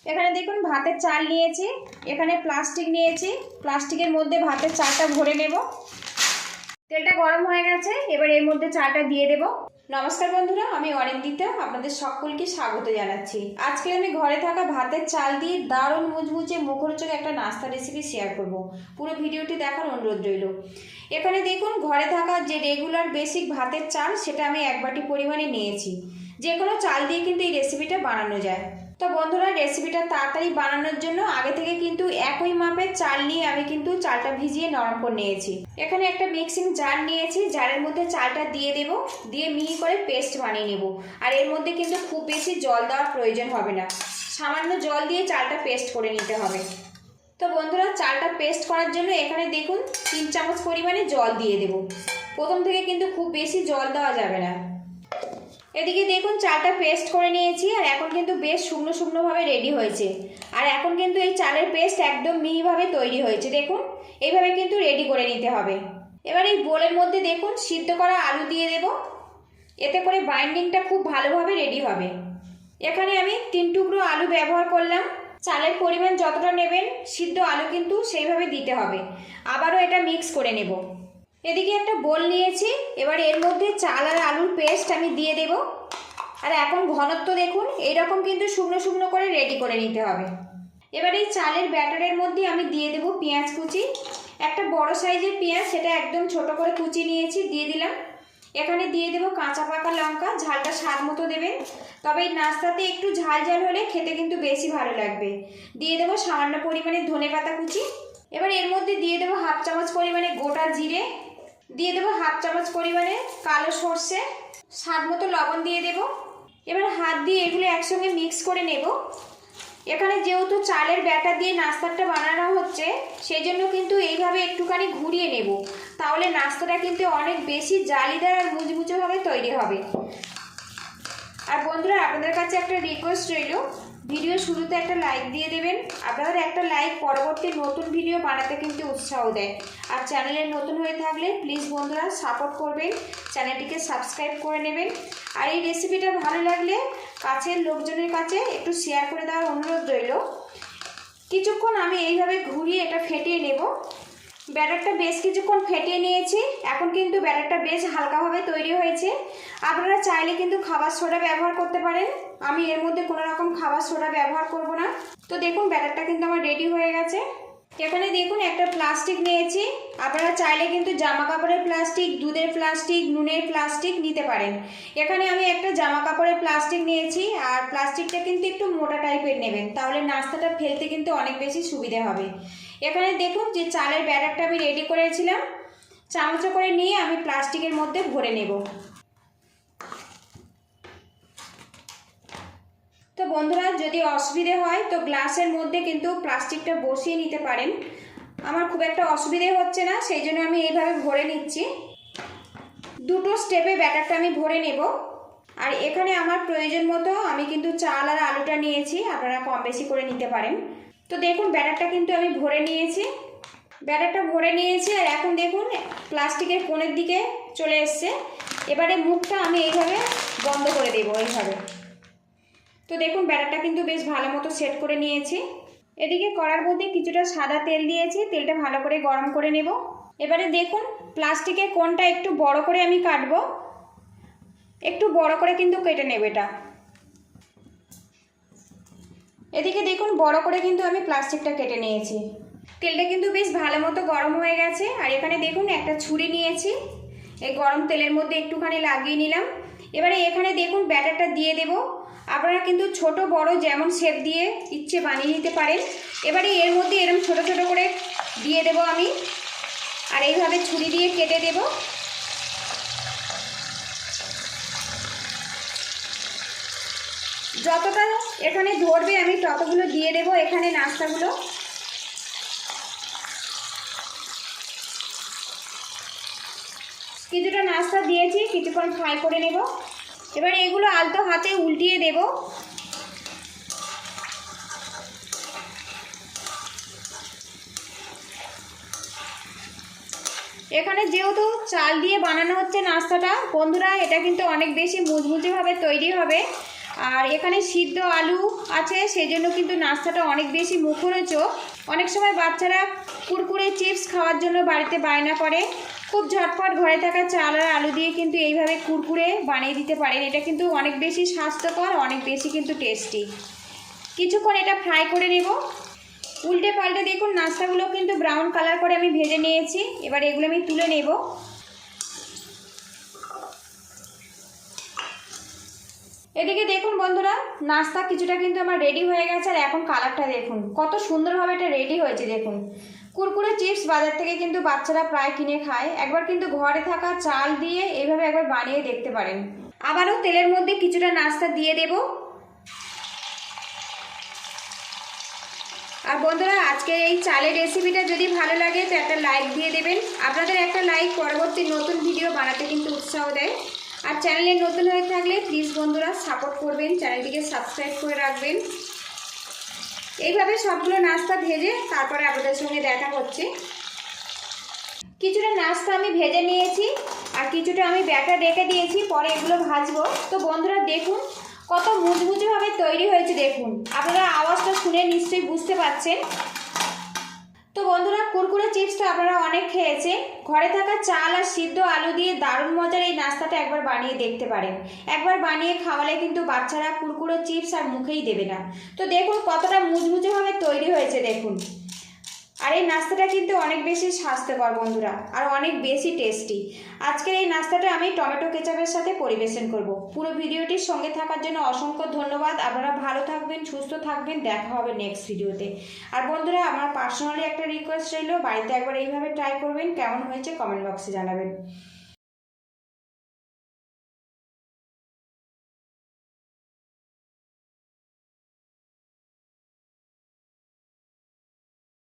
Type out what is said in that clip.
এখানে দেখুন ভাতের চাল নিয়েছি, এখানে প্লাস্টিক নিয়েছি, প্লাস্টিকের মধ্যে ভাতের চালটা ভরে নেব। তেলটা গরম হয়ে গেছে, এবার এর মধ্যে চালটা দিয়ে দেব। নমস্কার বন্ধুরা, আমি অরিন্দিতা, আপনাদের সকলকে স্বাগত জানাচ্ছি। আজকে আমি ঘরে থাকা ভাতের চাল দিয়ে দারুণ মুচমুচে মুখরোচক একটা নাস্তা রেসিপি শেয়ার করব। পুরো ভিডিওটি দেখার অনুরোধ রইল। এখানে দেখুন ঘরে থাকা যে রেগুলার বেসিক ভাতের চাল সেটা আমি 1 বাটি পরিমাণে নিয়েছি। যে কোনো চাল দিয়ে কিন্তু এই রেসিপিটা বানানো যায়। তো বন্ধুরা, রেসিপিটা তাড়াতাড়ি বানানোর জন্য আগে থেকে কিন্তু একই মাপের চাল নিয়ে আমি কিন্তু চালটা ভিজিয়ে নরম করে নিয়েছি। এখানে একটা মিক্সিং জার নিয়েছি, জারের মধ্যে চালটা দিয়ে দেব, দিয়ে মিহি করে পেস্ট বানিয়ে নেব। আর এর মধ্যে কিন্তু খুব বেশি জল দেওয়ার প্রয়োজন হবে না, সামান্য জল দিয়ে চালটা পেস্ট করে নিতে হবে। তো বন্ধুরা, চালটা পেস্ট করার জন্য এখানে দেখুন 3 চামচ পরিমাণে জল দিয়ে দেব। প্রথম থেকে কিন্তু খুব বেশি জল দেওয়া যাবে না। এদিকে দেখুন চালটা পেস্ট করে নিয়েছি, আর এখন কিন্তু বেশ শুকনো শুকনোভাবে রেডি হয়েছে। আর এখন কিন্তু এই চালের পেস্ট একদম মিহিভাবে তৈরি হয়েছে। দেখুন এইভাবে কিন্তু রেডি করে নিতে হবে। এবার এই বোলের মধ্যে দেখুন সিদ্ধ করা আলু দিয়ে দেব, এতে করে বাইন্ডিংটা খুব ভালোভাবে রেডি হবে। এখানে আমি 3 টুকরো আলু ব্যবহার করলাম। চালের পরিমাণ যতটা নেবেন সিদ্ধ আলু কিন্তু সেইভাবে দিতে হবে। আবারও এটা মিক্স করে নেব। এদিকে একটা বোল নিয়েছি, এবার এর মধ্যে চাল আর আলুর পেস্ট আমি দিয়ে দেব। আর এখন ঘনত্ব দেখুন এইরকম কিন্তু শুকনো শুকনো করে রেডি করে নিতে হবে। এবার এই চালের ব্যাটারের মধ্যে আমি দিয়ে দেব পেঁয়াজ কুচি। একটা বড় সাইজের পেঁয়াজ, সেটা একদম ছোট করে কুচি নিয়েছি, দিয়ে দিলাম। এখানে দিয়ে দেব কাঁচা পাকা লঙ্কা, ঝালটা স্বাদ মতো দেবেন। তবে এই নাস্তাতে একটু ঝাল ঝাল হলে খেতে কিন্তু বেশি ভালো লাগবে। দিয়ে দেবো সামান্য পরিমাণে ধনেপাতা কুচি। এবার এর মধ্যে দিয়ে দেবো 1/2 চামচ পরিমাণে গোটা জিরে, দিয়ে দেবো 1/2 চামচ পরিমাণে কালো সর্ষে, স্বাদ মতো লবণ দিয়ে দেব। এবার হাত দিয়ে এগুলো একসঙ্গে মিক্স করে নেব। এখানে যেহেতু চালের ব্যাটার দিয়ে নাস্তাটা বানানো হচ্ছে, সেই জন্য কিন্তু এইভাবে একটুখানি ঘুরিয়ে নেব, তাহলে নাস্তাটা কিন্তু অনেক বেশি জালিদার আর মুচমুচেভাবে তৈরি হবে। আর বন্ধুরা, আপনাদের কাছে একটা রিকোয়েস্ট রইল, ভিডিও শুরুতে একটা লাইক দিয়ে দেবেন। আপনাদের একটা লাইক পরবর্তী নতুন ভিডিও বানাতে কিন্তু উৎসাহ দেয়। আর চ্যানেলে নতুন হয়ে থাকলে প্লিজ বন্ধুরা সাপোর্ট করবেন, চ্যানেলটিকে সাবস্ক্রাইব করে নেবেন। আর এই রেসিপিটা ভালো লাগলে কাছের লোকজনের কাছে একটু শেয়ার করে দেওয়ার অনুরোধ রইল। কিছুক্ষণ আমি এইভাবে ঘুরিয়ে এটা ফেটিয়ে নেব। ব্যাটারটা বেশ কিছুক্ষণ ফেটিয়ে নিয়েছি, এখন কিন্তু ব্যাটারটা বেশ হালকাভাবে তৈরি হয়েছে। আপনারা চাইলে কিন্তু খাবার সোডা ব্যবহার করতে পারেন, আমি এর মধ্যে কোনো রকম খাবার সোডা ব্যবহার করব না। তো দেখুন ব্যাটারটা কিন্তু আমার রেডি হয়ে গেছে। এখানে দেখুন একটা প্লাস্টিক নিয়েছি, আপনারা চাইলে কিন্তু জামা কাপড়ের প্লাস্টিক, দুধের প্লাস্টিক, নুনের প্লাস্টিক নিতে পারেন। এখানে আমি একটা জামা কাপড়ের প্লাস্টিক নিয়েছি, আর প্লাস্টিকটা কিন্তু একটু মোটা টাইপের নেবেন, তাহলে নাস্তাটা ফেলতে কিন্তু অনেক বেশি সুবিধা হবে। এখানে দেখুন যে চালের ব্যাটারটা আমি রেডি করেছিলাম, চামচে করে নিয়ে আমি প্লাস্টিকের মধ্যে ভরে নেব। তো বন্ধুরা, যদি অসুবিধে হয় তো গ্লাসের মধ্যে কিন্তু প্লাস্টিকটা বসিয়ে নিতে পারেন। আমার খুব একটা অসুবিধে হচ্ছে না, সেই জন্য আমি এইভাবে ভরে নিচ্ছি। 2টো স্টেপে ব্যাটারটা আমি ভরে নেব। আর এখানে আমার প্রয়োজন মতো আমি কিন্তু চাল আর আলুটা নিয়েছি, আপনারা কম বেশি করে নিতে পারেন। তো দেখুন ব্যাটারটা কিন্তু আমি ভরে নিয়েছি। আর এখন দেখুন প্লাস্টিকের কোণের দিকে চলে এসছে। এবারে মুখটা আমি এইভাবে বন্ধ করে দেবো এইভাবে। তো দেখুন ব্যাটারটা কিন্তু বেশ ভালো মতো সেট করে নিয়েছি। এদিকে কড়ার মধ্যে কিছুটা সাদা তেল দিয়েছি, তেলটা ভালো করে গরম করে নেব। এবারে দেখুন প্লাস্টিকের কোণটা একটু বড় করে আমি কাটবো, একটু বড় করে কিন্তু কেটে নেব এটা। এদিকে দেখুন বড় করে কিন্তু আমি প্লাস্টিকটা কেটে নিয়েছি। তেলটা কিন্তু বেশ ভালো মতো গরম হয়ে গেছে। আর এখানে দেখুন একটা ছুরি নিয়েছি, এই গরম তেলের মধ্যে একটুখানি লাগিয়ে নিলাম। এবারে এখানে দেখুন ব্যাটারটা দিয়ে দেব। আপনারা কিন্তু ছোট বড় যেমন শেপ দিয়ে ইচ্ছে বানিয়ে নিতে পারেন। এবারে এর মধ্যে এরকম ছোট ছোট করে দিয়ে দেব আমি, আর এইভাবে ছুরি দিয়ে কেটে দেব। যতটা এখানে ধরবে আমি ততগুলো দিয়ে দেব এখানে নাস্তাগুলো। কিছুটা নাস্তা দিয়েছি, কিছুক্ষণ ফ্রাই করে নেব। এবার এগুলো আলতো হাতে উল্টিয়ে দেব। এখানে যেহেতু চাল দিয়ে বানানো হচ্ছে নাস্তাটা, বন্ধুরা এটা কিন্তু অনেক বেশি মুচমুচেভাবে তৈরি হবে। আর এখানে সিদ্ধ আলু আছে, সেই জন্য কিন্তু নাস্তাটা অনেক বেশি মুখরোচক। অনেক সময় বাচ্চারা কুরকুরে চিপস খাওয়ার জন্য বাড়িতে বায়না করে। খুব ঝটপট ঘরে থাকা চাল আর আলু দিয়ে কিন্তু এইভাবে কুরকুরে বানিয়ে দিতে পারেন। এটা কিন্তু অনেক বেশি স্বাস্থ্যকর, অনেক বেশি কিন্তু টেস্টি। কিছুক্ষণ এটা ফ্রাই করে নেব। উল্টে পাল্টে দেখুন নাস্তাগুলো কিন্তু ব্রাউন কালার করে আমি ভেজে নিয়েছি। এবার এগুলো আমি তুলে নেব। এদিকে দেখুন বন্ধুরা, নাস্তা কিছুটা কিন্তু আমার রেডি হয়ে গেছে। আর এখন কালারটা দেখুন কত সুন্দরভাবে এটা রেডি হয়েছে। দেখুন কুরকুরে চিপস বাজার থেকে কিন্তু বাচ্চারা প্রায় কিনে খায়। একবার কিন্তু ঘরে থাকা চাল দিয়ে এইভাবে একবার বানিয়ে দেখতে পারেন। আবারও তেলের মধ্যে কিছুটা নাস্তা দিয়ে দেব। আর বন্ধুরা, আজকে এই চালের রেসিপিটা যদি ভালো লাগে তো একটা লাইক দিয়ে দেবেন। আপনাদের একটা লাইক পরবর্তী নতুন ভিডিও বানাতে কিন্তু উৎসাহ দেয়। আর চ্যানেলে নতুন হয়ে থাকলে প্লিজ বন্ধুরা সাপোর্ট করবেন, চ্যানেলটিকে সাবস্ক্রাইব করে রাখবেন। এইভাবে সবগুলো নাস্তা ভেজে তারপরে আপনাদের সঙ্গে দেখা হচ্ছে। কিছুটা নাস্তা আমি ভেজে নিয়েছি আর কিছুটা আমি ব্যাটার রেখে দিয়েছি, পরে এগুলো ভাজবো। তো বন্ধুরা দেখুন কত মুচমুচেভাবে তৈরি হয়েছে। দেখুন আপনারা আওয়াজটা শুনে নিশ্চয়ই বুঝতে পারছেন। তো বন্ধুরা, কুরকুরে চিপসটা আপনারা অনেক খেয়েছেন। ঘরে থাকা চাল আর সিদ্ধ আলু দিয়ে দারুণ মজার এই নাস্তাটা একবার বানিয়ে দেখতে পারেন। একবার বানিয়ে খাওয়ালে কিন্তু বাচ্চারা কুরকুরে চিপস আর মুখেই দেবে না। তো দেখুন কতটা মুচমুচেভাবে তৈরি হয়েছে দেখুন। আর এই নাস্তাটা কিন্তু অনেক বেশি স্বাস্থ্যকর বন্ধুরা, আর অনেক বেশি টেস্টি। আজকের এই নাস্তাটা আমি টমেটো কেচাপের সাথে পরিবেশন করব। পুরো ভিডিওটির সঙ্গে থাকার জন্য অসংখ্য ধন্যবাদ। আপনারা ভালো থাকবেন, সুস্থ থাকবেন, দেখা হবে নেক্সট ভিডিওতে। আর বন্ধুরা, আমার পার্সোনালি একটা রিকোয়েস্ট রইল, বাড়িতে একবার এইভাবে ট্রাই করবেন, কেমন হয়েছে কমেন্ট বক্সে জানাবেন।